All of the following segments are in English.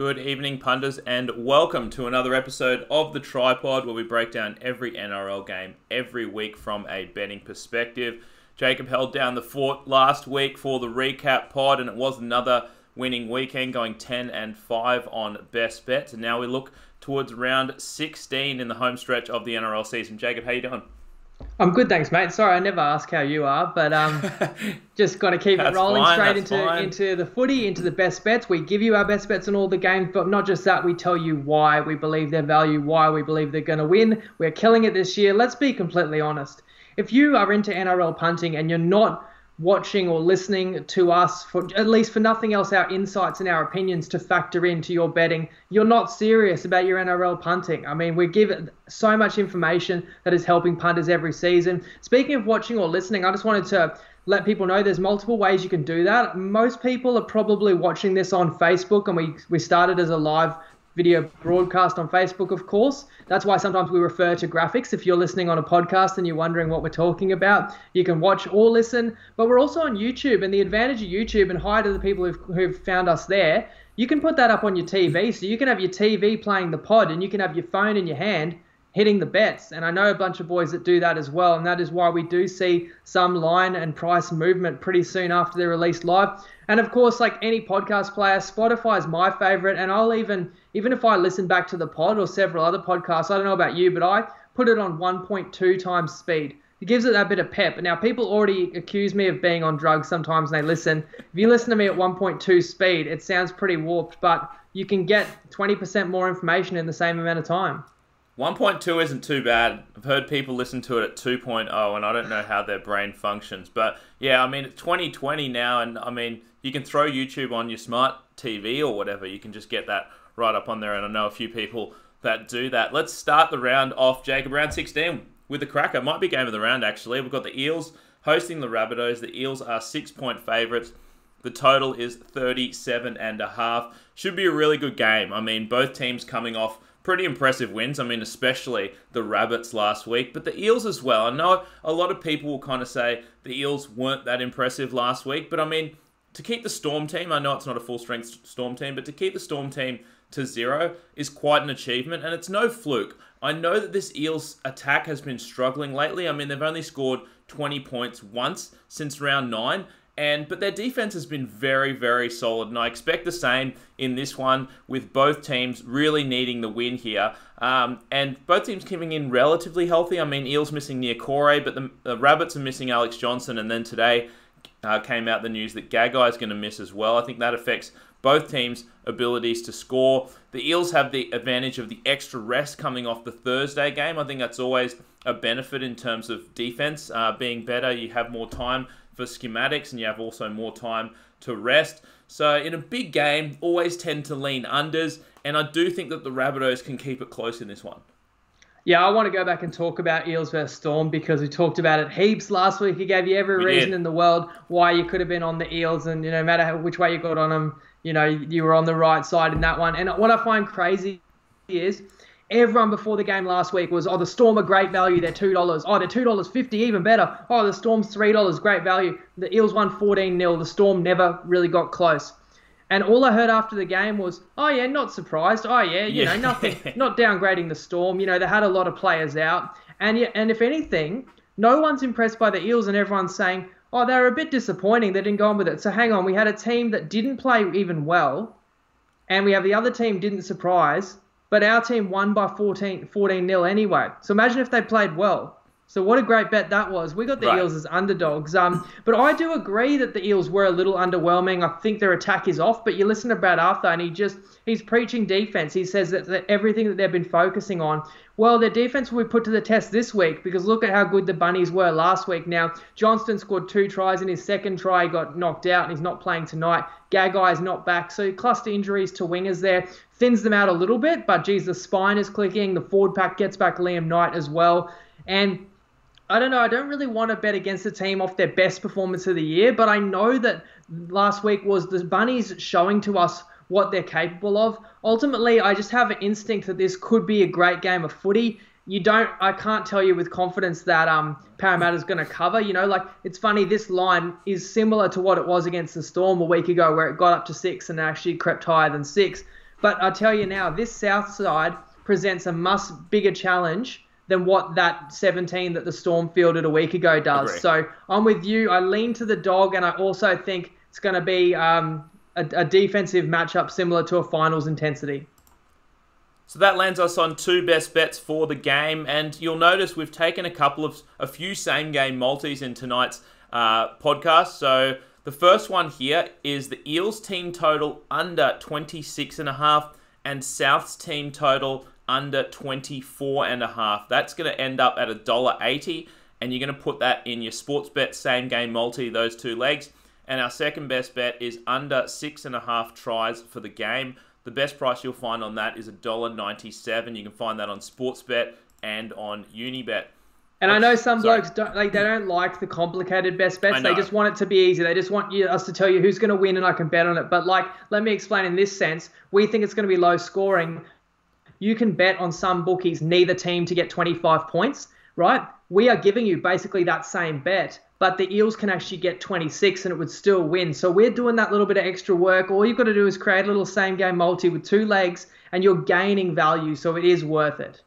Good evening, punters, and welcome to another episode of The Tripod, where we break down every NRL game every week from a betting perspective. Jacob held down the fort last week for the recap pod, and it was another winning weekend, going 10-5 on best bets. And now we look towards round 16 in the home stretch of the NRL season. Jacob, how you doing? I'm good, thanks, mate. Sorry, I never ask how you are, but just got to keep it rolling straight into the footy, into the best bets. We give you our best bets on all the games, but not just that, we tell you why we believe their value, why we believe they're going to win. We're killing it this year. Let's be completely honest. If you are into NRL punting and you're not watching or listening to us, for at least for nothing else, our insights and our opinions to factor into your betting, you're not serious about your NRL punting. I mean, we give so much information that is helping punters every season. Speaking of watching or listening, I just wanted to let people know there's multiple ways you can do that. Most people are probably watching this on Facebook, and we started as a live video broadcast on Facebook, of course. That's why sometimes we refer to graphics. If you're listening on a podcast and you're wondering what we're talking about, you can watch or listen. But we're also on YouTube, and the advantage of YouTube, and hi to the people who've found us there, you can put that up on your TV. So you can have your TV playing the pod, and you can have your phone in your hand hitting the bets. And I know a bunch of boys that do that as well, and that is why we do see some line and price movement pretty soon after they're released live. And of course, like any podcast player, Spotify is my favorite, and I'll even if I listen back to the pod or several other podcasts, I don't know about you, but I put it on 1.2 times speed. It gives it that bit of pep. Now, people already accuse me of being on drugs sometimes when they listen. If you listen to me at 1.2 speed, it sounds pretty warped, but you can get 20% more information in the same amount of time. 1.2 isn't too bad. I've heard people listen to it at 2.0, and I don't know how their brain functions. But yeah, I mean, it's 2020 now, and I mean, you can throw YouTube on your smart TV or whatever. You can just get that right up on there, and I know a few people that do that. Let's start the round off, Jacob. Round 16 with the cracker. Might be game of the round, actually. We've got the Eels hosting the Rabbitohs. The Eels are 6-point favourites. The total is 37.5. Should be a really good game. I mean, both teams coming off pretty impressive wins. I mean, especially the Rabbits last week, but the Eels as well. I know a lot of people will kind of say the Eels weren't that impressive last week, but I mean, to keep the Storm team, I know it's not a full-strength Storm team, but to keep the Storm team to 0 is quite an achievement, and it's no fluke. I know that this Eels attack has been struggling lately. I mean, they've only scored 20 points once since round 9, but their defense has been very, very solid, and I expect the same in this one, with both teams really needing the win here. And both teams coming in relatively healthy. I mean, Eels missing Niokore, but the Rabbits are missing Alex Johnson, and then today came out the news that Gagai is going to miss as well. I think that affects both teams' abilities to score. The Eels have the advantage of the extra rest coming off the Thursday game. I think that's always a benefit in terms of defense being better. You have more time for schematics, and you have also more time to rest. So in a big game, always tend to lean unders, and I do think that the Rabbitohs can keep it close in this one. Yeah, I want to go back and talk about Eels versus Storm, because we talked about it heaps last week. He gave you every reason in the world why you could have been on the Eels, and no matter which way you got on them, you were on the right side in that one. And what I find crazy is everyone before the game last week was, the Storm are great value, they're $2. Oh, they're $2.50, even better. Oh, the Storm's $3, great value. The Eels won 14-0. The Storm never really got close. And all I heard after the game was, oh yeah, not surprised. Oh yeah, nothing, not downgrading the Storm. They had a lot of players out. And if anything, no one's impressed by the Eels, and everyone's saying, oh, they're a bit disappointing. They didn't go on with it. So hang on, we had a team that didn't play even well, and we have the other team didn't surprise, but our team won by 14-0 anyway. So imagine if they played well. So what a great bet that was. We got the Eels as underdogs. But I do agree that the Eels were a little underwhelming. I think their attack is off. But you listen to Brad Arthur, and he's preaching defense. He says that everything that they've been focusing on, well, their defense will be put to the test this week, because look at how good the Bunnies were last week. Now, Johnston scored 2 tries in his second try. He got knocked out, and he's not playing tonight. Gagai is not back. So cluster injuries to wingers there. Thins them out a little bit. But, geez, the spine is clicking. The forward pack gets back Liam Knight as well. And I don't know. I don't really want to bet against the team off their best performance of the year, but I know that last week was the Bunnies showing to us what they're capable of. Ultimately, I just have an instinct that this could be a great game of footy. I can't tell you with confidence that Parramatta's going to cover. It's funny, this line is similar to what it was against the Storm a week ago, where it got up to 6 and actually crept higher than 6. But I tell you now, this South side presents a much bigger challenge than what that 17 that the Storm fielded a week ago does. Agree. So I'm with you. I lean to the dog, and I also think it's going to be a defensive matchup similar to a finals intensity. So that lands us on 2 best bets for the game, and you'll notice we've taken a few same game multis in tonight's podcast. So the first one here is the Eels team total under 26.5 and South's team total under 24.5. That's going to end up at $1.80, and you're going to put that in your sports bet same game multi, those 2 legs. And our second best bet is under 6.5 tries for the game. The best price you'll find on that is $1.97. You can find that on Sportsbet and on Unibet. And I know some blokes they don't like the complicated best bets. They just want it to be easy. They just want us to tell you who's going to win and I can bet on it. But let me explain in this sense. We think it's going to be low scoring. You can bet on some bookies neither team to get 25 points, right? We are giving you basically that same bet, but the Eels can actually get 26 and it would still win. So we're doing that little bit of extra work. All you've got to do is create a little same game multi with 2 legs and you're gaining value, so it is worth it.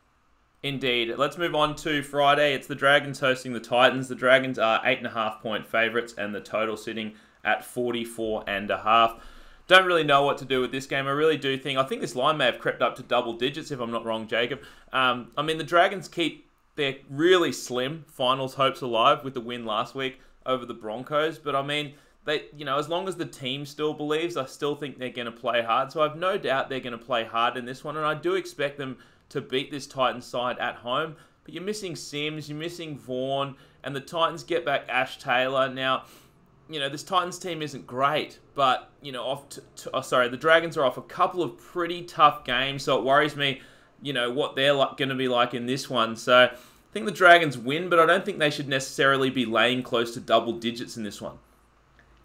Indeed. Let's move on to Friday. It's the Dragons hosting the Titans. The Dragons are 8.5 point favourites and the total sitting at 44.5. Don't really know what to do with this game. I think this line may have crept up to double digits if I'm not wrong, Jacob. The Dragons keep their really slim finals hopes alive with the win last week over the Broncos. But as long as the team still believes, I still think they're going to play hard. So I've no doubt they're going to play hard in this one. And I do expect them to beat this Titans side at home. But you're missing Sims, you're missing Vaughan, and the Titans get back Ash Taylor. Now, this Titans team isn't great, but, the Dragons are off a couple of pretty tough games, so it worries me, what they're going to be like in this one. So I think the Dragons win, but I don't think they should necessarily be laying close to double digits in this one.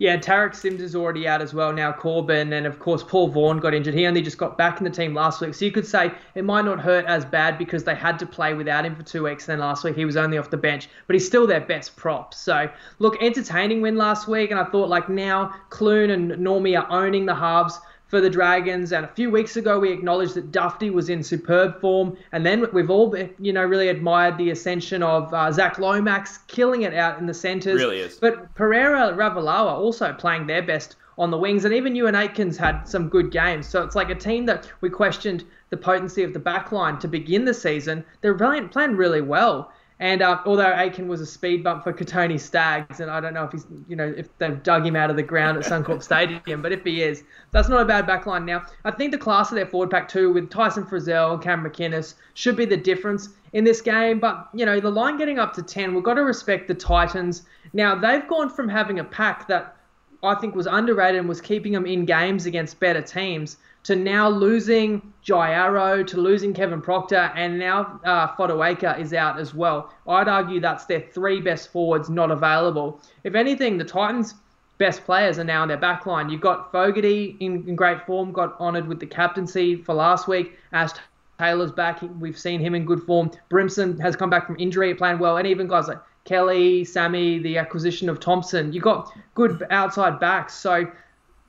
Yeah, Tarek Sims is already out as well now, Corbin, and of course Paul Vaughan got injured. He only just got back in the team last week, so you could say it might not hurt as bad because they had to play without him for 2 weeks, and then last week he was only off the bench, but he's still their best prop. So, look, entertaining win last week, and I thought now Clune and Normie are owning the halves for the Dragons, and a few weeks ago we acknowledged that Dufty was in superb form, and then we've all really admired the ascension of Zach Lomax killing it out in the centres. Really is. But Pereira Ravalawa also playing their best on the wings, and even Ewan Aitken's had some good games. So it's like a team that we questioned the potency of the back line to begin the season. They're playing really well. And although Aitken was a speed bump for Katoni Staggs, and I don't know if he's, if they've dug him out of the ground at Suncorp Stadium, but if he is, that's not a bad backline now. I think the class of their forward pack too, with Tyson Frizzell and Cam McInnes, should be the difference in this game. But, the line getting up to 10, we've got to respect the Titans. Now, they've gone from having a pack that I think was underrated and was keeping them in games against better teams to now losing Jai Arrow, to losing Kevin Proctor, and now Fodawaker is out as well. I'd argue that's their 3 best forwards not available. If anything, the Titans' best players are now in their back line. You've got Fogarty in great form, got honoured with the captaincy for last week. Ash Taylor's back. We've seen him in good form. Brimson has come back from injury, playing well, and even guys like Kelly, Sammy, the acquisition of Thompson. You've got good outside backs. So,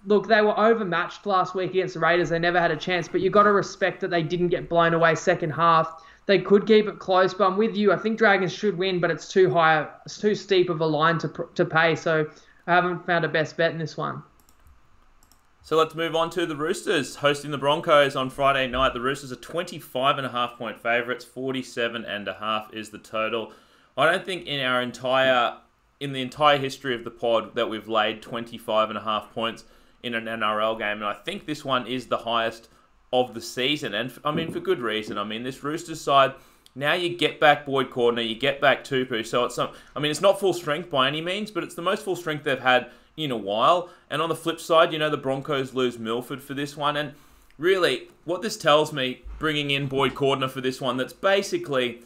look, they were overmatched last week against the Raiders. They never had a chance, but you've got to respect that they didn't get blown away second half. They could keep it close, but I'm with you. I think Dragons should win, but it's too high. It's too steep of a line to pay, so I haven't found a best bet in this one. So let's move on to the Roosters hosting the Broncos on Friday night. The Roosters are 25.5 point favourites. 47.5 is the total. I don't think in the entire history of the pod that we've laid 25.5 points in an NRL game, and I think this one is the highest of the season, and for good reason. This Roosters side, now you get back Boyd Cordner, you get back Tupu, so it's not full strength by any means, but it's the most full strength they've had in a while. And on the flip side, the Broncos lose Milford for this one, and really what this tells me, bringing in Boyd Cordner for this one, that's basically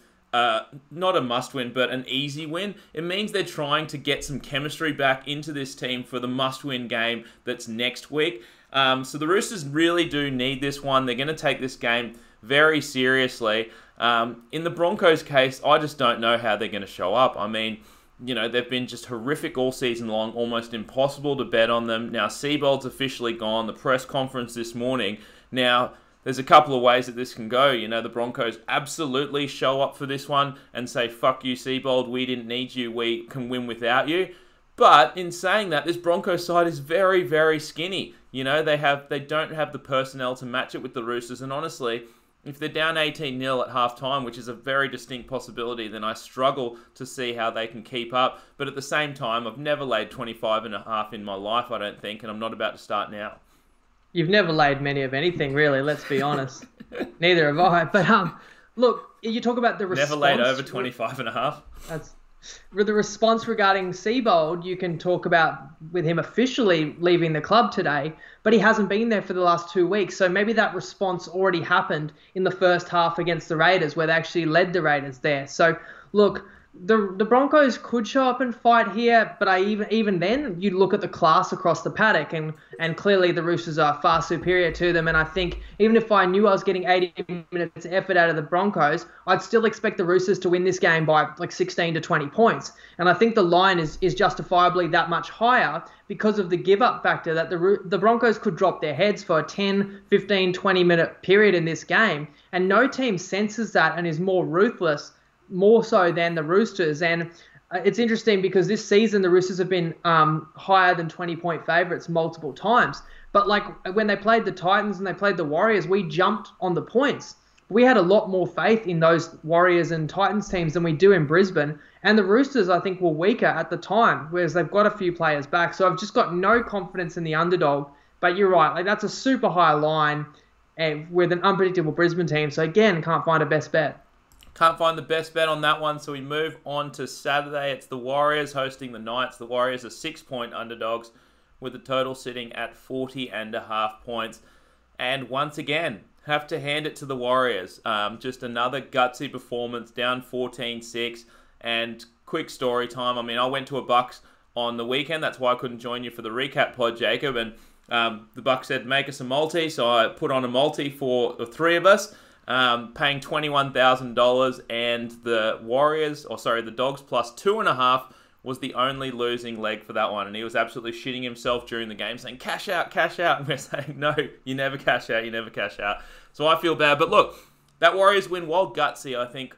not a must-win, but an easy win. It means they're trying to get some chemistry back into this team for the must-win game that's next week. So the Roosters really do need this one. They're going to take this game very seriously. In the Broncos case, I just don't know how they're going to show up. They've been just horrific all season long, almost impossible to bet on them. Now, Seibold's officially gone. The press conference this morning. Now, there's a couple of ways that this can go. You know, the Broncos absolutely show up for this one and say, fuck you, Seabold, we didn't need you, we can win without you. But in saying that, this Broncos side is very, very skinny. You know, they don't have the personnel to match it with the Roosters. And honestly, if they're down 18-0 at half-time, which is a very distinct possibility, then I struggle to see how they can keep up. But at the same time, I've never laid 25.5 in my life, I don't think, and I'm not about to start now. You've never laid many of anything, really, let's be honest. Neither have I. But look, you talk about the response. Never laid over 25.5. That's... With the response regarding Seabold, you can talk about with him officially leaving the club today, but he hasn't been there for the last 2 weeks. So maybe that response already happened in the first half against the Raiders, where they actually led the Raiders there. So look, the Broncos could show up and fight here, but even then, you look at the class across the paddock, and clearly the Roosters are far superior to them. And I think even if I knew I was getting 80 minutes effort out of the Broncos, I'd still expect the Roosters to win this game by like 16 to 20 points. And I think the line is justifiably that much higher because of the give-up factor that the Broncos could drop their heads for a 10, 15, 20-minute period in this game. And no team senses that and is more ruthless, more so than the Roosters. And it's interesting because this season the Roosters have been higher than 20-point favourites multiple times. But like when they played the Titans and they played the Warriors, we jumped on the points. We had a lot more faith in those Warriors and Titans teams than we do in Brisbane. And the Roosters, I think, were weaker at the time, whereas they've got a few players back. So I've just got no confidence in the underdog. But you're right, like that's a super high line with an unpredictable Brisbane team. So again, can't find a best bet. Can't find the best bet on that one, so we move on to Saturday. It's the Warriors hosting the Knights. The Warriors are 6-point underdogs with the total sitting at 40.5 points. And once again, have to hand it to the Warriors. Just another gutsy performance, down 14-6. And quick story time. I mean, I went to a Bucks on the weekend. That's why I couldn't join you for the recap pod, Jacob. And the Bucks said, make us a multi. So I put on a multi for the three of us. Paying $21,000, and the Dogs plus 2.5 was the only losing leg for that one, and he was absolutely shitting himself during the game, saying, cash out, and we're saying, no, you never cash out. So I feel bad, but look, that Warriors win, while gutsy, I think,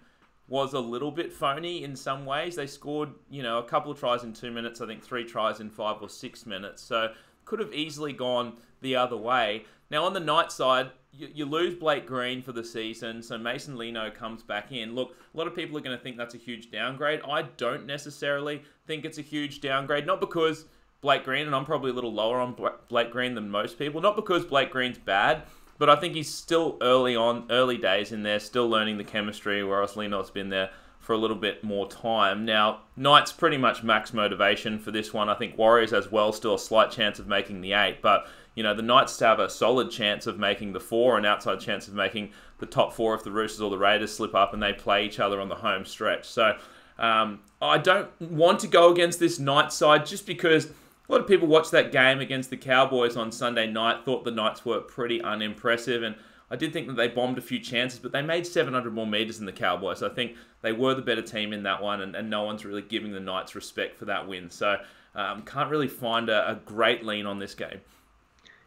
was a little bit phony in some ways. They scored, a couple of tries in 2 minutes, I think 3 tries in 5 or 6 minutes, so could have easily gone the other way. Now, on the Knights side, you lose Blake Green for the season, so Mason Lino comes back in. Look, a lot of people are going to think that's a huge downgrade. I don't necessarily think it's a huge downgrade, not because Blake Green, and I'm probably a little lower on Blake Green than most people, not because Blake Green's bad, but I think he's still early days in there, still learning the chemistry, whereas Lino's been there for a little bit more time. Now, Knights pretty much max motivation for this one. I think Warriors as well, still a slight chance of making the 8, but the Knights have a solid chance of making the 4, an outside chance of making the top 4 if the Roosters or the Raiders slip up and they play each other on the home stretch. So I don't want to go against this Knights side just because a lot of people watched that game against the Cowboys on Sunday night, thought the Knights were pretty unimpressive, and I did think that they bombed a few chances, but they made 700 more metres than the Cowboys. I think they were the better team in that one, and no one's really giving the Knights respect for that win. So can't really find a great lean on this game.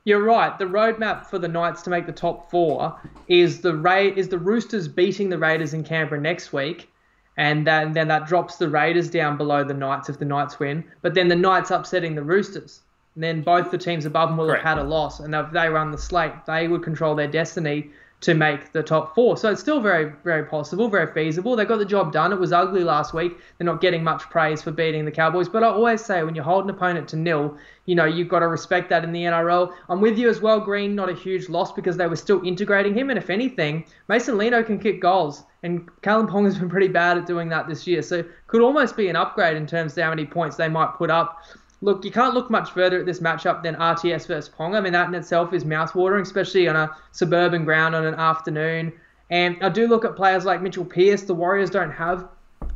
You're right. The roadmap for the Knights to make the top 4 is the Roosters beating the Raiders in Canberra next week, and then that drops the Raiders down below the Knights if the Knights win. But then the Knights upsetting the Roosters, and then both the teams above them will have had a loss, and if they run the slate, they would control their destiny to make the top 4. So it's still very, very possible, very feasible. They got the job done. It was ugly last week. They're not getting much praise for beating the Cowboys. But I always say when you hold an opponent to 0, you've got to respect that in the NRL. I'm with you as well, Green, not a huge loss because they were still integrating him. And if anything, Mason Lino can kick goals. And Callum Pong has been pretty bad at doing that this year. So could almost be an upgrade in terms of how many points they might put up. Look, you can't look much further at this matchup than RTS versus Pong. I mean, that in itself is mouthwatering, especially on a suburban ground on an afternoon. And I do look at players like Mitchell Pearce. The Warriors don't have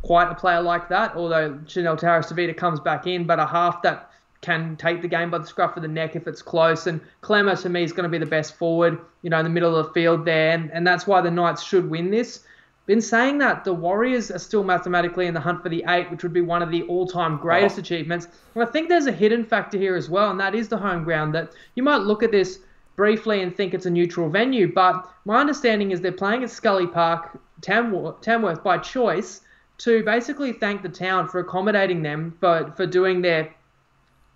quite a player like that, although Chanel Taras-Tavita comes back in, but a half that can take the game by the scruff of the neck if it's close. And Clemmer, to me, is going to be the best forward, in the middle of the field there. And that's why the Knights should win this. In saying that, the Warriors are still mathematically in the hunt for the 8, which would be one of the all-time greatest achievements. And I think there's a hidden factor here as well, and that is the home ground. That you might look at this briefly and think it's a neutral venue. But my understanding is they're playing at Scully Park, Tamworth by choice, to basically thank the town for accommodating them for doing their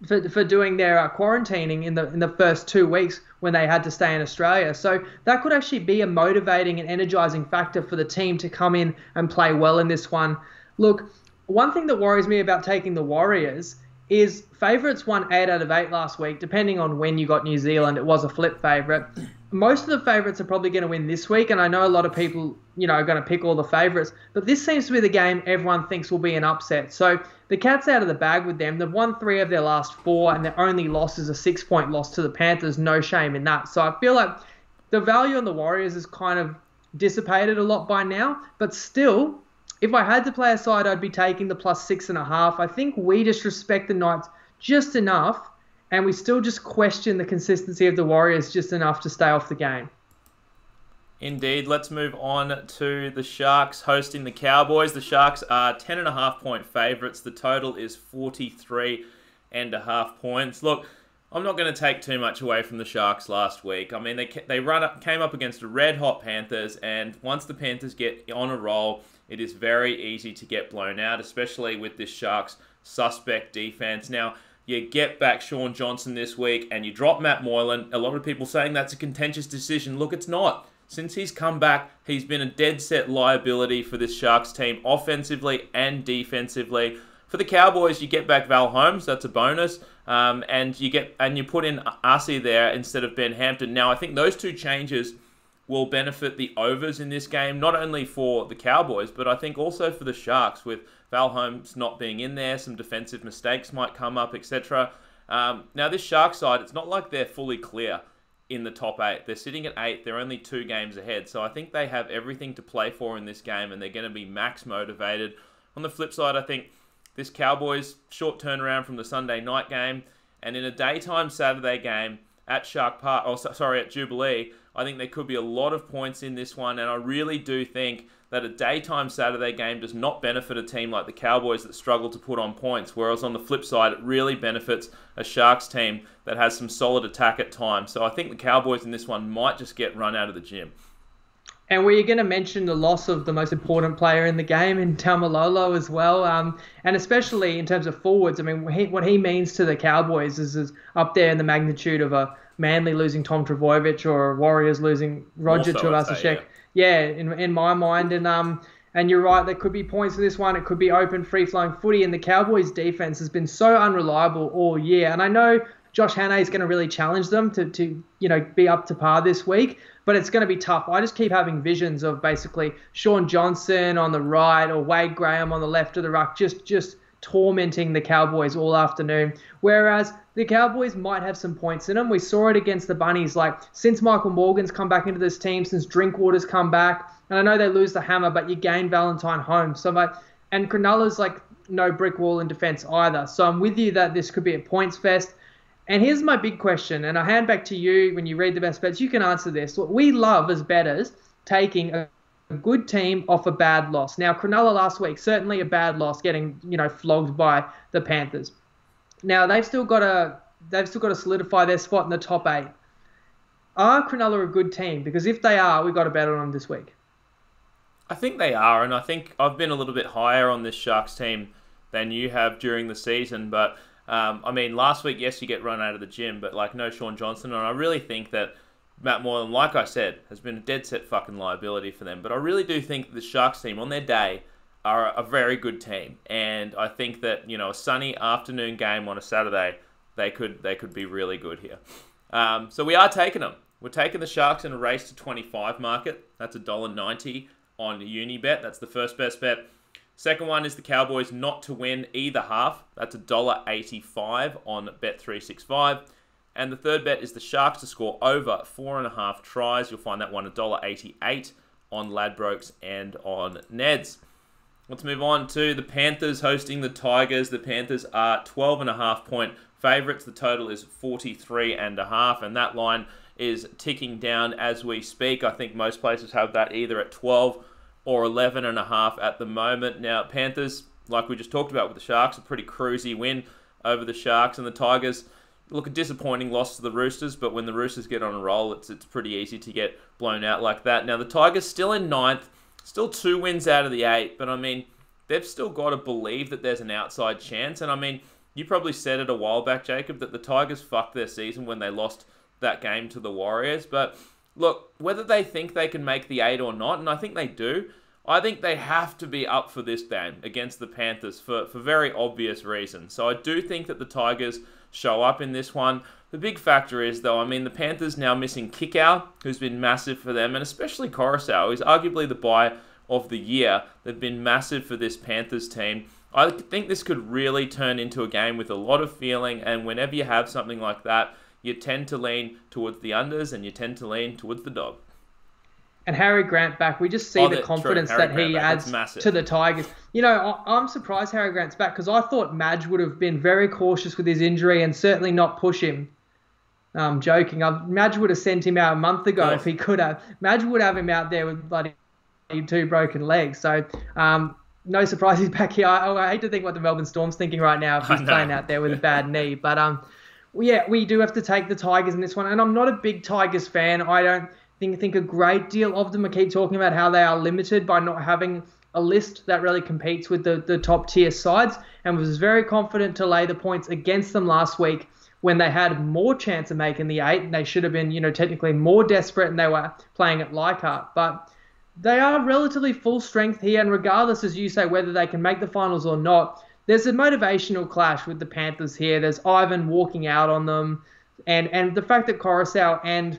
quarantining in the first 2 weeks when they had to stay in Australia. So that could actually be a motivating and energizing factor for the team to come in and play well in this one. Look, one thing that worries me about taking the Warriors is favourites won 8 out of 8 last week. Depending on when you got New Zealand, it was a flip favourite. Most of the favourites are probably going to win this week, and I know a lot of people, are going to pick all the favourites, but this seems to be the game everyone thinks will be an upset. So the cat's out of the bag with them. They've won 3 of their last 4, and their only loss is a 6-point loss to the Panthers. No shame in that. So I feel like the value on the Warriors is kind of dissipated a lot by now, but still, if I had to play a side, I'd be taking the plus 6.5. I think we just respect the Knights just enough, and we still just question the consistency of the Warriors just enough to stay off the game. Indeed. Let's move on to the Sharks hosting the Cowboys. The Sharks are 10.5-point favourites. The total is 43.5 points. Look, I'm not going to take too much away from the Sharks last week. I mean, they came up against a red-hot Panthers, and once the Panthers get on a roll, it is very easy to get blown out, especially with this Sharks suspect defense. Now, you get back Sean Johnson this week and you drop Matt Moylan. A lot of people saying that's a contentious decision. Look, it's not. Since he's come back, he's been a dead set liability for this Sharks team, offensively and defensively. For the Cowboys, you get back Val Holmes. That's a bonus. And you put in Arcee there instead of Ben Hampton. Now, I think those two changes will benefit the overs in this game, not only for the Cowboys, but I think also for the Sharks, with Val Holmes not being in there. Some defensive mistakes might come up, etc. Now, this Sharks side, it's not like they're fully clear in the top 8. They're sitting at 8. They're only 2 games ahead. So I think they have everything to play for in this game, and they're going to be max motivated. On the flip side, I think this Cowboys short turnaround from the Sunday night game, and in a daytime Saturday game at at Jubilee, I think there could be a lot of points in this one, and I really do think that a daytime Saturday game does not benefit a team like the Cowboys that struggle to put on points, whereas on the flip side, it really benefits a Sharks team that has some solid attack at times. So I think the Cowboys in this one might just get run out of the gym. And were you going to mention the loss of the most important player in the game in Taumalolo as well? And especially in terms of forwards, I mean, what he means to the Cowboys is up there in the magnitude of a Manly losing Tom Trbojevic or Warriors losing Roger Tuivasa-Sheck. Yeah, in my mind. And you're right, there could be points in this one. It could be open, free-flowing footy. And the Cowboys' defense has been so unreliable all year. And I know Josh Hannay is going to really challenge them to be up to par this week, but it's going to be tough. I just keep having visions of basically Sean Johnson on the right or Wade Graham on the left of the ruck, just tormenting the Cowboys all afternoon. Whereas the Cowboys might have some points in them. We saw it against the Bunnies. Like, since Michael Morgan's come back into this team, since Drinkwater's come back, and I know they lose the hammer, but you gain Valentine Holmes. And Cronulla's like no brick wall in defense either. So I'm with you that this could be a points fest. And here's my big question, and I hand back to you when you read the best bets. You can answer this. Look, we love, as bettors, taking a good team off a bad loss. Now, Cronulla last week, certainly a bad loss, getting flogged by the Panthers. Now, they've still got to solidify their spot in the top 8. Are Cronulla a good team? Because if they are, we've got to bet on them this week. I think they are, and I think I've been a little bit higher on this Sharks team than you have during the season, but I mean, last week, yes, you get run out of the gym, but no Sean Johnson. And I really think that Matt Moylan, like I said, has been a dead set fucking liability for them. But I really do think that the Sharks team on their day are a very good team. And I think that, a sunny afternoon game on a Saturday, they could be really good here. So we are taking them. We're taking the Sharks in a race to 25 market. That's $1.90 on Unibet. That's the first best bet. Second one is the Cowboys not to win either half. That's $1.85 on Bet365. And the third bet is the Sharks to score over 4.5 tries. You'll find that one $1.88 on Ladbrokes and on Neds. Let's move on to the Panthers hosting the Tigers. The Panthers are 12.5-point favourites. The total is 43.5, and that line is ticking down as we speak. I think most places have that either at 12 or 11.5 at the moment. Now, Panthers, like we just talked about with the Sharks, a pretty cruisy win over the Sharks, and the Tigers look, a disappointing loss to the Roosters, but when the Roosters get on a roll, it's pretty easy to get blown out like that. Now, the Tigers still in ninth, still 2 wins out of the 8, but I mean, they've still got to believe that there's an outside chance. And I mean, you probably said it a while back, Jacob, that the Tigers fucked their season when they lost that game to the Warriors. But look, whether they think they can make the 8 or not, and I think they do, I think they have to be up for this game against the Panthers for very obvious reasons. So I do think that the Tigers show up in this one. The big factor is, though, I mean, the Panthers now missing Kickow, who's been massive for them, and especially Coruscant, who's arguably the buy of the year. They've been massive for this Panthers team. I think this could really turn into a game with a lot of feeling, and whenever you have something like that, you tend to lean towards the unders and you tend to lean towards the dog. And Harry Grant back, we just see the confidence that he adds to the Tigers. You know, I'm surprised Harry Grant's back because I thought Madge would have been very cautious with his injury and certainly not push him. I'm joking. Madge would have sent him out a month ago if he could have. Madge would have him out there with bloody 2 broken legs. So, no surprise he's back here. I hate to think what the Melbourne Storm's thinking right now if he's playing out there with a bad knee. But, yeah, we do have to take the Tigers in this one. And I'm not a big Tigers fan. I don't think a great deal of them. I keep talking about how they are limited by not having a list that really competes with the top tier sides, and was very confident to lay the points against them last week when they had more chance of making the 8, and they should have been, technically more desperate, and they were playing at Leichhardt. But they are relatively full strength here, and regardless, as you say, whether they can make the finals or not, there's a motivational clash with the Panthers here. There's Ivan walking out on them, and the fact that Coruscant and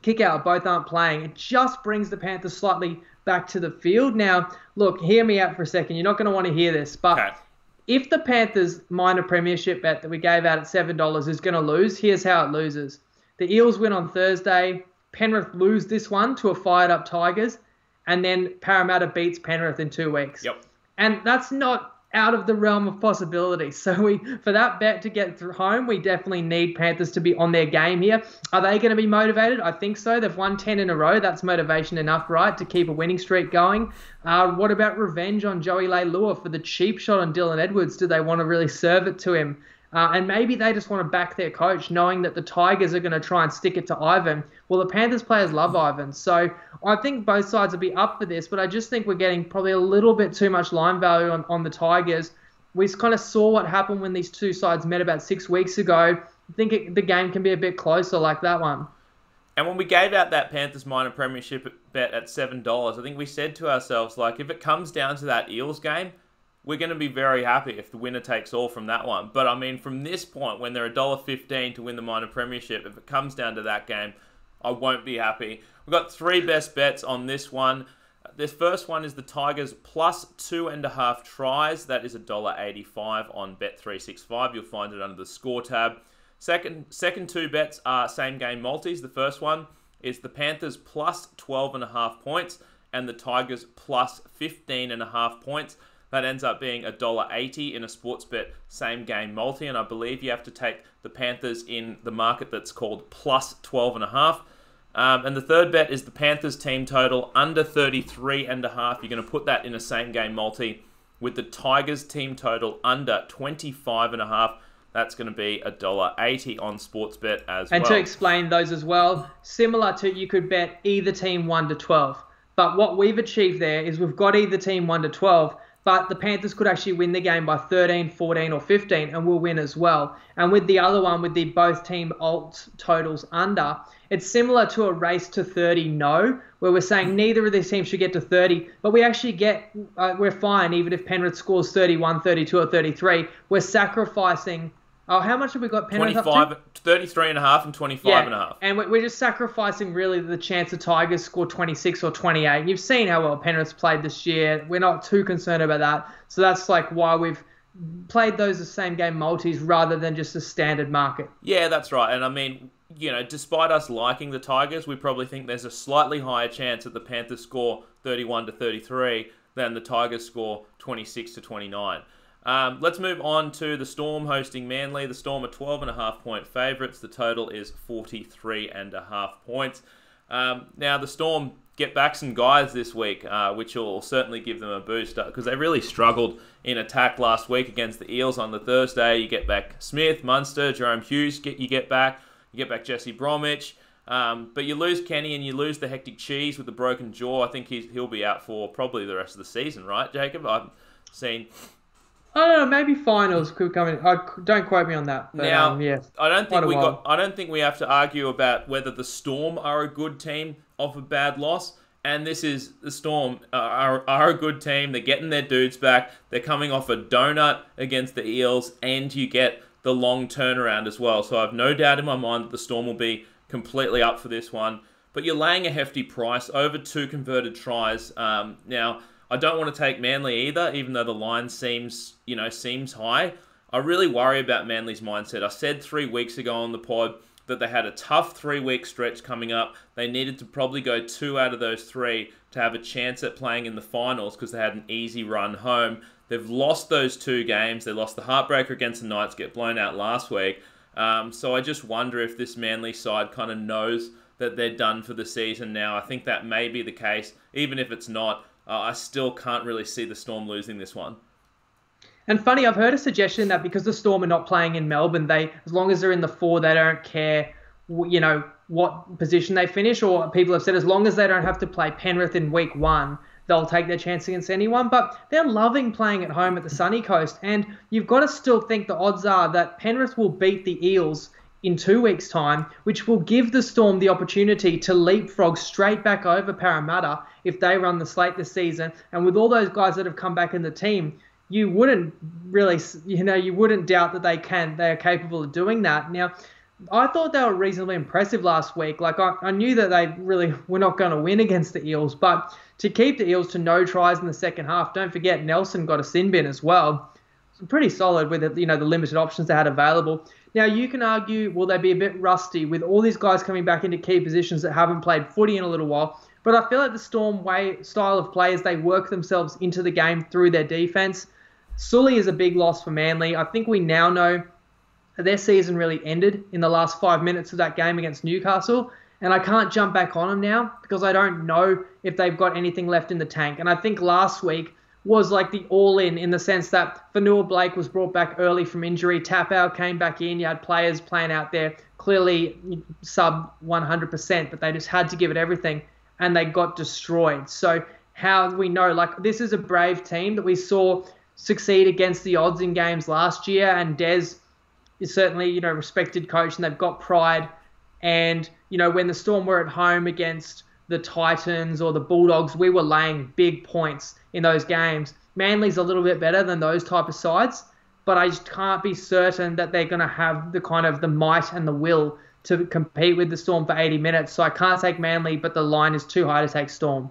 Kickout both aren't playing, it just brings the Panthers slightly back to the field. Now, look, hear me out for a second. You're not going to want to hear this, but if the Panthers minor premiership bet that we gave out at $7 is going to lose, here's how it loses. The Eels win on Thursday, Penrith lose this one to a fired-up Tigers, and then Parramatta beats Penrith in 2 weeks. Yep. And that's not out of the realm of possibility. So for that bet to get through home, we definitely need Panthers to be on their game here. Are they going to be motivated? I think so. They've won 10 in a row. That's motivation enough, right, to keep a winning streak going. What about revenge on Joey Leilua for the cheap shot on Dylan Edwards? Do they want to really serve it to him? And maybe they just want to back their coach, knowing that the Tigers are going to try and stick it to Ivan. Well, the Panthers players love Ivan. So I think both sides will be up for this, but I just think we're getting probably a little bit too much line value on the Tigers. We kind of saw what happened when these two sides met about 6 weeks ago. I think the game can be a bit closer like that one. And when we gave out that Panthers minor premiership bet at $7, I think we said to ourselves, like, if it comes down to that Eels game, we're going to be very happy if the winner takes all from that one. But, I mean, from this point, when they're $1.15 to win the minor premiership, if it comes down to that game, I won't be happy. We've got 3 best bets on this one. This first one is the Tigers plus 2.5 tries. That is $1.85 on Bet365. You'll find it under the score tab. Second 2 bets are same game multis. The first one is the Panthers plus 12.5 points and the Tigers plus 15.5 points. That ends up being $1.80 in a sports bet same game multi, and I believe you have to take the Panthers in the market that's called plus 12.5. And the third bet is the Panthers team total under 33.5. You're going to put that in a same game multi with the Tigers team total under 25.5. That's going to be $1.80 on Sportsbet as well. And to explain those as well, similar to you could bet either team 1 to 12. But what we've achieved there is we've got either team 1 to 12, but the Panthers could actually win the game by 13, 14, or 15, and we'll win as well. And with the other one, with the both team alt totals under, it's similar to a race to 30 no, where we're saying neither of these teams should get to 30, but we actually we're fine even if Penrith scores 31, 32, or 33. We're sacrificing. Oh, how much have we got Penrith up to? 33.5 and 25.5. And we're just sacrificing really the chance the Tigers score 26 or 28. You've seen how well Penrith's played this year. We're not too concerned about that. So that's like why we've played those as same game multis rather than just a standard market. Yeah, that's right. And I mean, despite us liking the Tigers, we probably think there's a slightly higher chance that the Panthers score 31 to 33 than the Tigers score 26 to 29. Let's move on to the Storm hosting Manly. The Storm are 12.5 point favourites. The total is 43.5 points. Now, the Storm get back some guys this week, which will certainly give them a boost because they really struggled in attack last week against the Eels on the Thursday. You get back Smith, Munster, Jerome Hughes, you get back Jesse Bromwich. But you lose Kenny and you lose the Hectic Cheese with the broken jaw. I think he'll be out for probably the rest of the season, right, Jacob? I've seen... I don't know, maybe finals could come in. Don't quote me on that. But, now, yeah, I don't think we have to argue about whether the Storm are a good team off a bad loss. And this is the Storm are a good team. They're getting their dudes back. They're coming off a donut against the Eels, and you get the long turnaround as well. So I have no doubt in my mind that the Storm will be completely up for this one. But you're laying a hefty price over 2 converted tries. Now, I don't want to take Manly either, even though the line seems high. I really worry about Manly's mindset. I said 3 weeks ago on the pod that they had a tough 3-week stretch coming up. They needed to probably go 2 out of those 3 to have a chance at playing in the finals because they had an easy run home. They've lost those 2 games. They lost the heartbreaker against the Knights, get blown out last week. So I just wonder if this Manly side kind of knows that they're done for the season now. I think that may be the case. Even if it's not, I still can't really see the Storm losing this one. And funny, I've heard a suggestion that because the Storm are not playing in Melbourne, as long as they're in the 4, they don't care, what position they finish. Or people have said as long as they don't have to play Penrith in week 1, they'll take their chance against anyone. But they're loving playing at home at the sunny coast. And you've got to still think the odds are that Penrith will beat the Eels in 2 weeks' time, which will give the Storm the opportunity to leapfrog straight back over Parramatta if they run the slate this season. And with all those guys that have come back in the team, you wouldn't really, you wouldn't doubt that they are capable of doing that. Now, I thought they were reasonably impressive last week. Like, I knew that they really were not going to win against the Eels, but to keep the Eels to no tries in the second half, don't forget Nelson got a sin bin as well. So pretty solid with it, the limited options they had available. Now, you can argue, will they be a bit rusty with all these guys coming back into key positions that haven't played footy in a little while? But I feel like the Storm style of play is they work themselves into the game through their defense. Sully is a big loss for Manly. I think we now know that their season really ended in the last 5 minutes of that game against Newcastle. And I can't jump back on them now because I don't know if they've got anything left in the tank. And I think last week was like the all-in the sense that Fanua Blake was brought back early from injury. Tapau came back in. You had players playing out there clearly sub 100%, but they just had to give it everything. And they got destroyed. So how do we know? Like, this is a brave team that we saw succeed against the odds in games last year, and Des is certainly, respected coach, and they've got pride. And, when the Storm were at home against the Titans or the Bulldogs, we were laying big points in those games. Manly's a little bit better than those type of sides, but I just can't be certain that they're going to have the kind of the might and the will to compete with the Storm for 80 minutes. So I can't take Manly, but the line is too high to take Storm.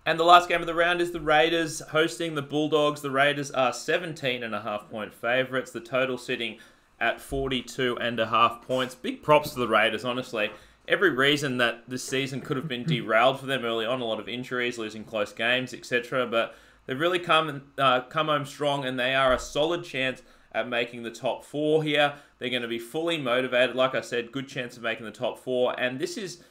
And the last game of the round is the Raiders hosting the Bulldogs. The Raiders are 17.5-point favourites. The total sitting at 42.5 points. Big props to the Raiders, honestly. Every reason that this season could have been derailed for them early on. A lot of injuries, losing close games, etc. But they've really come home strong, and they are a solid chance at making the top 4 here. They're going to be fully motivated. Like I said, good chance of making the top 4. And this is,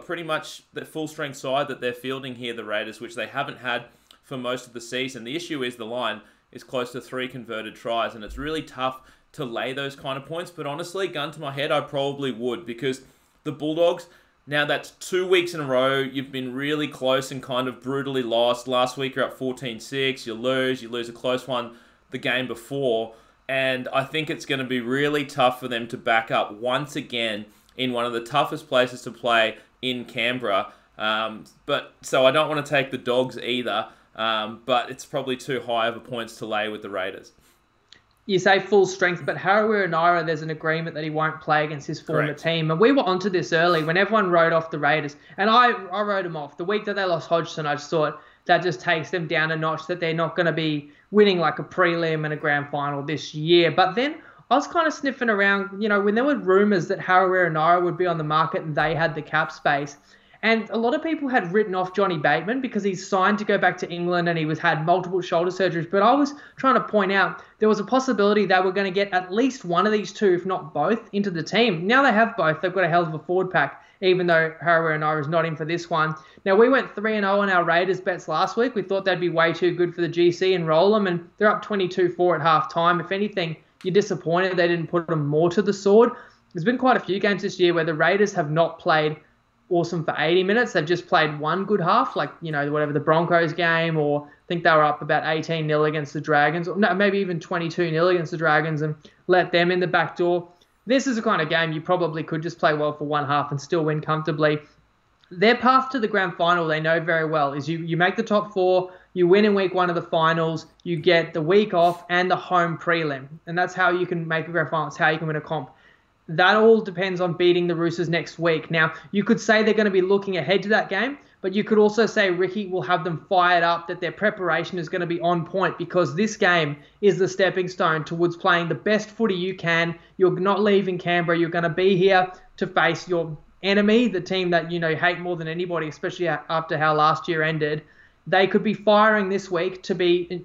pretty much the full-strength side that they're fielding here, the Raiders, which they haven't had for most of the season. The issue is the line is close to 3 converted tries, and it's really tough to lay those kind of points. But honestly, gun to my head, I probably would, because the Bulldogs, now that's 2 weeks in a row, you've been really close and kind of brutally lost. Last week you're up 14-6, you lose a close one the game before, and I think it's going to be really tough for them to back up once again in one of the toughest places to play in Canberra. So I don't want to take the Dogs either, but it's probably too high of a points to lay with the Raiders. You say full strength, but Harawira-Naera, there's an agreement that he won't play against his former team. And we were onto this early when everyone wrote off the Raiders. And I wrote them off. The week that they lost Hodgson, I just thought that just takes them down a notch, that they're not going to be winning like a prelim and a grand final this year. But then I was kind of sniffing around, when there were rumours that Harawira-Naera would be on the market and they had the cap space. And a lot of people had written off Johnny Bateman because he's signed to go back to England and he had multiple shoulder surgeries. But I was trying to point out there was a possibility they were going to get at least one of these two, if not both, into the team. Now they have both. They've got a hell of a forward pack. even though Harawira is not in for this one. Now, we went 3-0 on our Raiders bets last week. We thought they'd be way too good for the GC and roll them, and they're up 22-4 at half time. If anything, you're disappointed they didn't put them more to the sword. There's been quite a few games this year where the Raiders have not played awesome for 80 minutes. They've just played one good half, like, whatever, the Broncos game, or I think they were up about 18-0 against the Dragons, or no, maybe even 22-0 against the Dragons, and let them in the back door. This is the kind of game you probably could just play well for one half and still win comfortably. Their path to the grand final, they know very well, is you make the top four, you win in week one of the finals, you get the week off and the home prelim. And that's how you can make a grand final. It's how you can win a comp. That all depends on beating the Roosters next week. Now, you could say they're going to be looking ahead to that game, but you could also say Ricky will have them fired up, that their preparation is going to be on point, because this game is the stepping stone towards playing the best footy you can. You're not leaving Canberra. You're going to be here to face your enemy, the team that hate more than anybody, especially after how last year ended. They could be firing this week to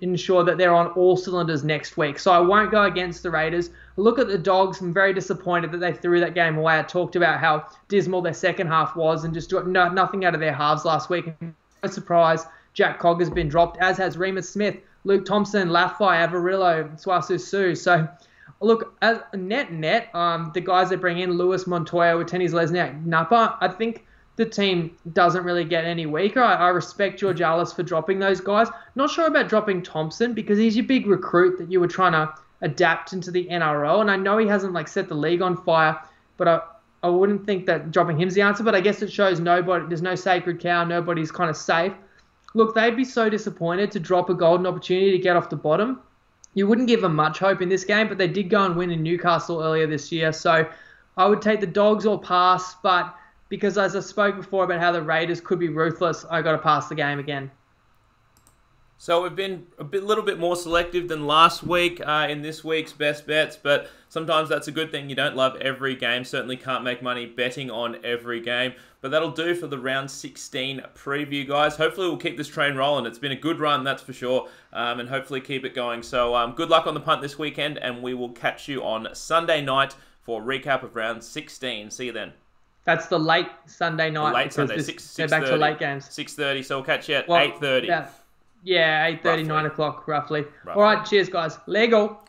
ensure that they're on all cylinders next week. So I won't go against the Raiders. Look at the Dogs. I'm very disappointed that they threw that game away. I talked about how dismal their second half was and just got nothing out of their halves last week. No surprise, Jack Cogg has been dropped, as has Remus Smith, Luke Thompson, Laffey, Avarillo, Swasu Su. So look, as net, the guys they bring in, Lewis, Montoya, Tennis Lesniak, Napa, I think the team doesn't really get any weaker. I respect George Ellis for dropping those guys. Not sure about dropping Thompson, because he's your big recruit that you were trying to adapt into the NRL. And I know he hasn't set the league on fire, but I wouldn't think that dropping him's the answer. But I guess it shows there's no sacred cow. Nobody's kind of safe. Look, they'd be so disappointed to drop a golden opportunity to get off the bottom. You wouldn't give them much hope in this game, but they did go and win in Newcastle earlier this year. So I would take the Dogs or pass, but because as I spoke before about how the Raiders could be ruthless, I got to pass the game again. So we've been little bit more selective than last week in this week's best bets, but sometimes that's a good thing. You don't love every game. Certainly can't make money betting on every game, but that'll do for the round 16 preview, guys. Hopefully we'll keep this train rolling. It's been a good run, that's for sure, and hopefully keep it going. So good luck on the punt this weekend, and we will catch you on Sunday night for a recap of round 16. See you then. That's the late Sunday night. The late Sunday, 6:30. They're back to late games. 6:30, so we'll catch you at 8:30. Yeah, 8:30, 9 o'clock, roughly. Roughly. All right, cheers, guys. Lego.